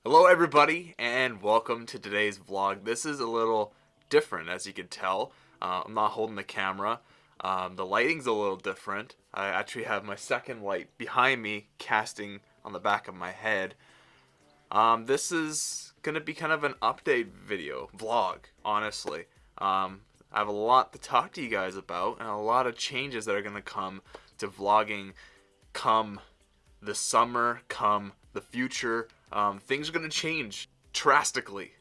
Hello everybody and welcome to today's vlog. This is a little different, as you can tell. I'm not holding the camera. The lighting's a little different. I actually have my second light behind me casting on the back of my head. This is gonna be kind of an update video, vlog, honestly. I have a lot to talk to you guys about and a lot of changes that are gonna come to vlogging come the summer, come the future. Things are going to change drastically.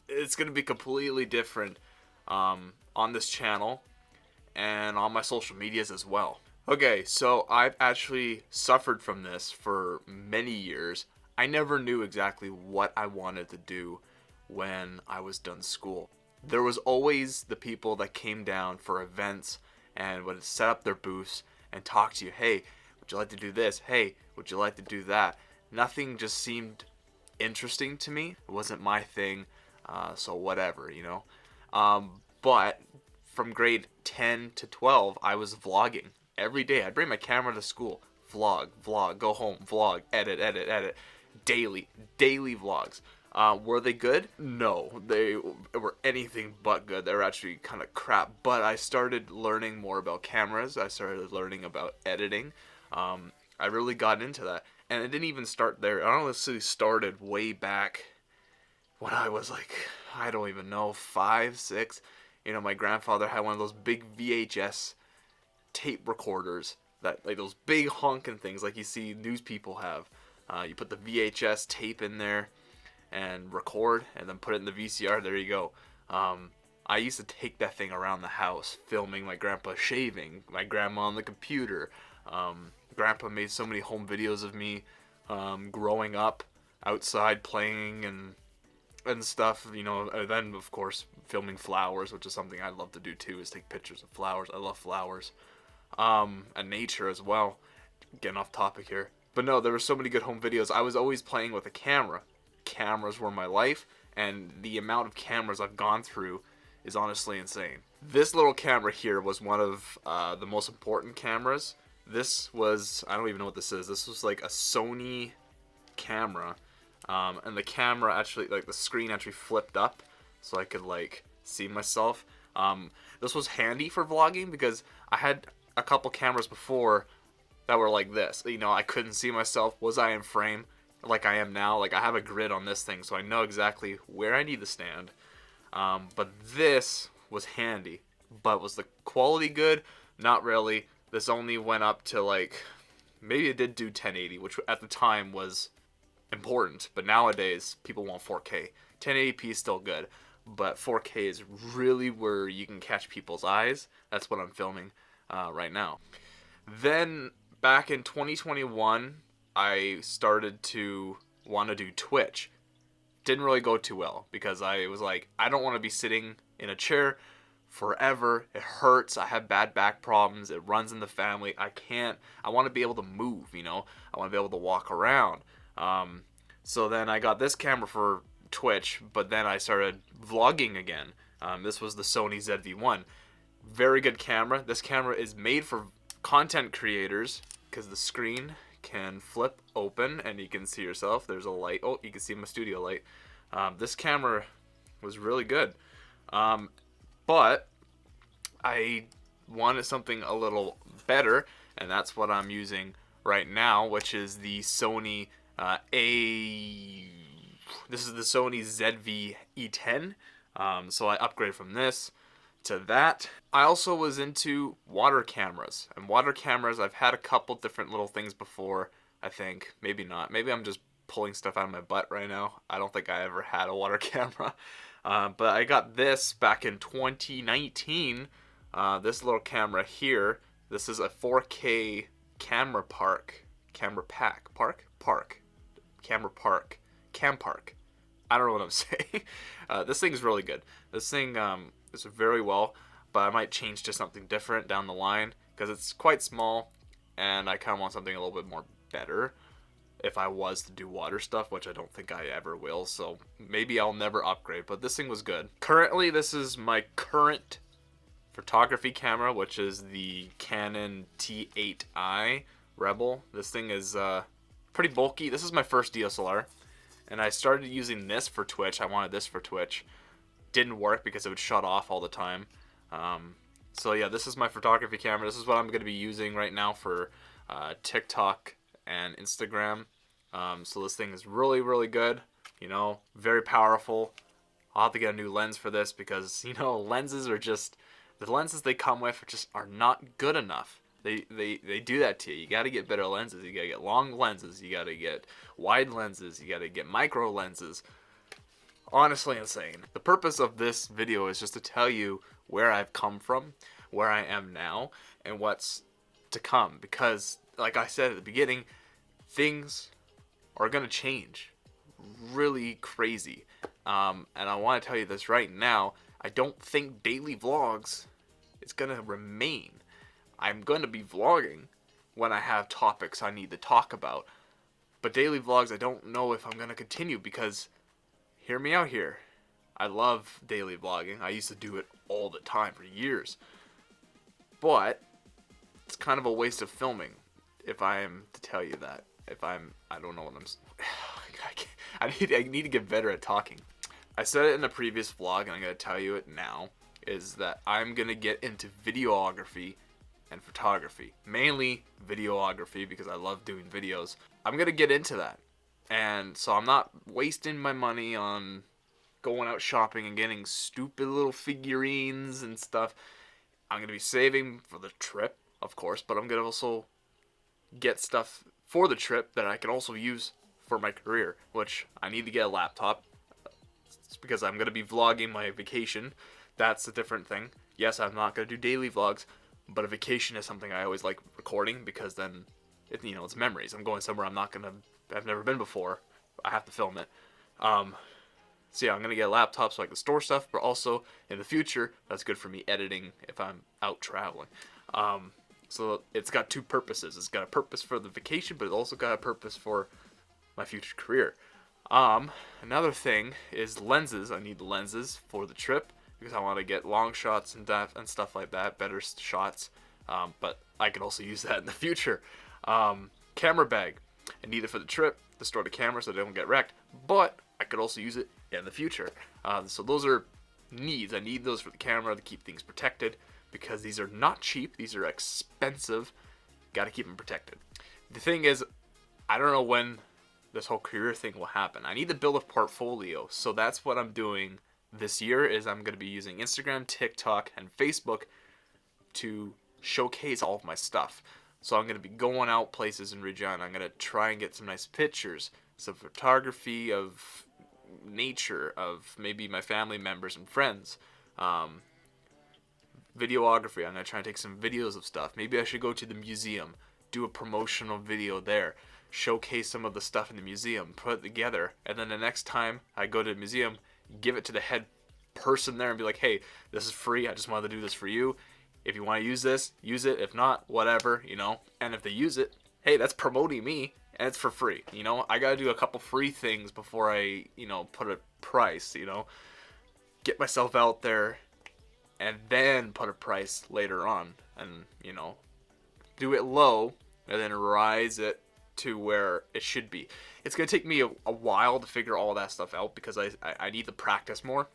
It's going to be completely different on this channel and on my social medias as well. Okay, so I've actually suffered from this for many years. I never knew exactly what I wanted to do when I was done school. There was always the people that came down for events and would set up their booths and talk to you. Hey, would you like to do this? Hey, would you like to do that? Nothing just seemed interesting to me. It wasn't my thing, so whatever, you know. But from grade 10 to 12, I was vlogging every day. I'd bring my camera to school, vlog, go home, vlog, edit, daily vlogs. Were they good? No, they were anything but good. They were actually kind of crap. But I started learning more about cameras. I started learning about editing. I really got into that. And it didn't even start there. I honestly started way back when I was like, I don't even know, 5, 6. You know, my grandfather had one of those big VHS tape recorders, that like those big honking things like you see news people have. You put the VHS tape in there and record and then put it in the VCR. There you go. I used to take that thing around the house, filming my grandpa shaving, my grandma on the computer. Grandpa made so many home videos of me growing up outside playing and stuff, you know. And then of course filming flowers, which is something I love to do too, is take pictures of flowers. I love flowers and nature as well. Getting off topic here, but no, there were so many good home videos. I was always playing with a camera. Cameras were my life, and the amount of cameras I've gone through is honestly insane. This little camera here was one of the most important cameras. This was, I don't even know what this is. This was like a Sony camera. And the camera actually, like the screen actually flipped up so I could like see myself. This was handy for vlogging because I had a couple cameras before that were like this. You know, I couldn't see myself. Was I in frame like I am now? Like I have a grid on this thing so I know exactly where I need to stand. But this was handy. But was the quality good? Not really. This only went up to like, maybe it did do 1080, which at the time was important. But nowadays, people want 4K. 1080p is still good, but 4K is really where you can catch people's eyes. That's what I'm filming right now. Then, back in 2021, I started to want to do Twitch. Didn't really go too well, because I was like, I don't want to be sitting in a chair forever. It hurts. I have bad back problems. It runs in the family. I want to be able to move, you know. I want to be able to walk around. So then I got this camera for Twitch, but then I started vlogging again. This was the Sony ZV-1. Very good camera. This camera is made for content creators because the screen can flip open and you can see yourself. There's a light. Oh, you can see my studio light. This camera was really good. But I wanted something a little better, and that's what I'm using right now, which is the Sony This is the Sony ZV-E10. So I upgraded from this to that. I also was into water cameras, and water cameras, I've had a couple different little things before. I think maybe not. Maybe I'm just pulling stuff out of my butt right now. I don't think I ever had a water camera. But I got this back in 2019. This little camera here. This is a 4K camera park. Camera pack. Park. Camera park. Cam park. I don't know what I'm saying. This thing is really good. This thing is very well, but I might change to something different down the line because it's quite small and I kind of want something a little bit more better if I was to do water stuff, which I don't think I ever will, so maybe I'll never upgrade, but this thing was good. Currently, this is my current photography camera, which is the Canon T8i Rebel. This thing is pretty bulky. This is my first DSLR, And I started using this for Twitch. I wanted this for Twitch. Didn't work because it would shut off all the time. So yeah, this is my photography camera. This is what I'm going to be using right now for TikTok and Instagram. So this thing is really, really good. You know, very powerful. I'll have to get a new lens for this because, you know, lenses are just, the lenses they come with just are not good enough. They do that to you. You got to get better lenses. You got to get long lenses. You got to get wide lenses. You got to get micro lenses. Honestly insane. The purpose of this video is just to tell you where I've come from, where I am now, and what's to come. Because, like I said at the beginning, things are going to change really crazy. And I want to tell you this right now. I don't think daily vlogs is going to remain. I'm going to be vlogging when I have topics I need to talk about. But daily vlogs, I don't know if I'm going to continue because, hear me out here, I love daily vlogging. I used to do it all the time for years. But it's kind of a waste of filming, if I am to tell you that. I don't know what I need to get better at talking. I said it in a previous vlog, and I'm going to tell you it now, is that I'm going to get into videography and photography. Mainly videography because I love doing videos. I'm going to get into that. And so I'm not wasting my money on going out shopping and getting stupid little figurines and stuff. I'm going to be saving for the trip, of course, but I'm going to also get stuff for the trip that I can also use for my career, which I need to get a laptop. It's because I'm going to be vlogging my vacation. That's a different thing. Yes, I'm not going to do daily vlogs, but a vacation is something I always like recording because then, it's memories. I'm going somewhere I've never been before. I have to film it. So yeah, I'm going to get a laptop so I can store stuff, but also in the future, that's good for me editing if I'm out traveling. So it's got two purposes. It's got a purpose for the vacation, but it's also got a purpose for my future career. Another thing is lenses. I need lenses for the trip because I want to get long shots and stuff like that, better shots. But I can also use that in the future. Camera bag. I need it for the trip to store the camera so they don't get wrecked, but I could also use it in the future. So those are needs. I need those for the camera to keep things protected because these are not cheap. These are expensive. Got to keep them protected. The thing is, I don't know when this whole career thing will happen. I need to build a portfolio. So that's what I'm doing this year is I'm going to be using Instagram, TikTok, and Facebook to showcase all of my stuff. So I'm going to be going out places in Regina. I'm going to try and get some nice pictures, some photography of nature, of maybe my family members and friends. Videography. I'm going to try and take some videos of stuff. Maybe I should go to the museum, do a promotional video there, showcase some of the stuff in the museum, put it together, and then the next time I go to the museum, give it to the head person there and be like, hey, this is free. I just wanted to do this for you. If you want to use this, use it. If not, whatever, And if they use it, hey, that's promoting me, and it's for free, I got to do a couple free things before I, put a price, Get myself out there, and then put a price later on, and, do it low, and then rise it to where it should be. It's going to take me a while to figure all that stuff out because I need to practice more.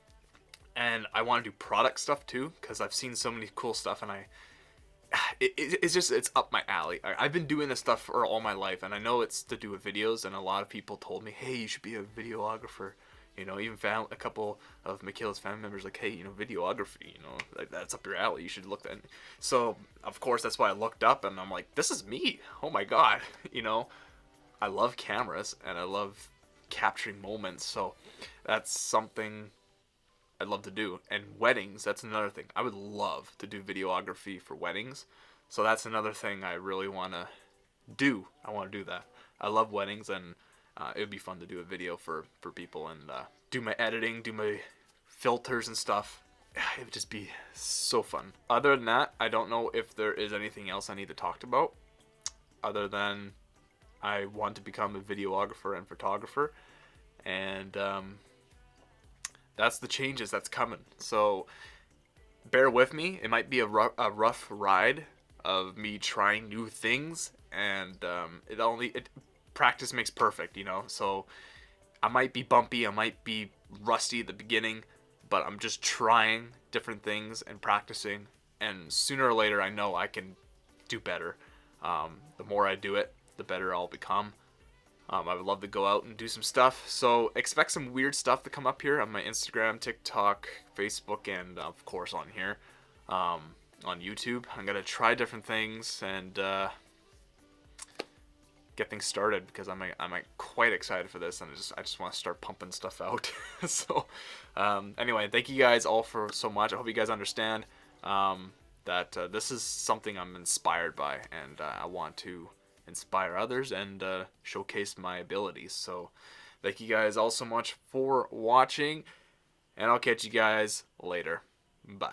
And I want to do product stuff too because I've seen so many cool stuff and it's up my alley. I've been doing this stuff for all my life and I know it's to do with videos and a lot of people told me, hey, you should be a videographer. Even found a couple of Michaela's family members like, hey, videography, like that's up your alley. You should look at. So of course that's why I looked up and I'm like, this is me. Oh my god, I love cameras and I love capturing moments. So that's something I'd love to do. And weddings, that's another thing. I would love to do videography for weddings. So that's another thing I really want to do. I want to do that. I love weddings and it would be fun to do a video for people and do my editing, do my filters and stuff. It would just be so fun. Other than that, I don't know if there is anything else I need to talk about other than I want to become a videographer and photographer. And that's the changes that's coming. So bear with me. It might be a rough ride of me trying new things. And practice makes perfect, So I might be bumpy, I might be rusty at the beginning, but I'm just trying different things and practicing, and sooner or later I know I can do better. The more I do it, the better I'll become. I would love to go out and do some stuff, so expect some weird stuff to come up here on my Instagram, TikTok, Facebook, and of course on here, on YouTube. I'm gonna try different things and get things started, because I'm quite excited for this, and I just want to start pumping stuff out. So anyway, thank you guys all for so much. I hope you guys understand that this is something I'm inspired by, and I want to inspire others and showcase my abilities. So thank you guys all so much for watching, and I'll catch you guys later. Bye.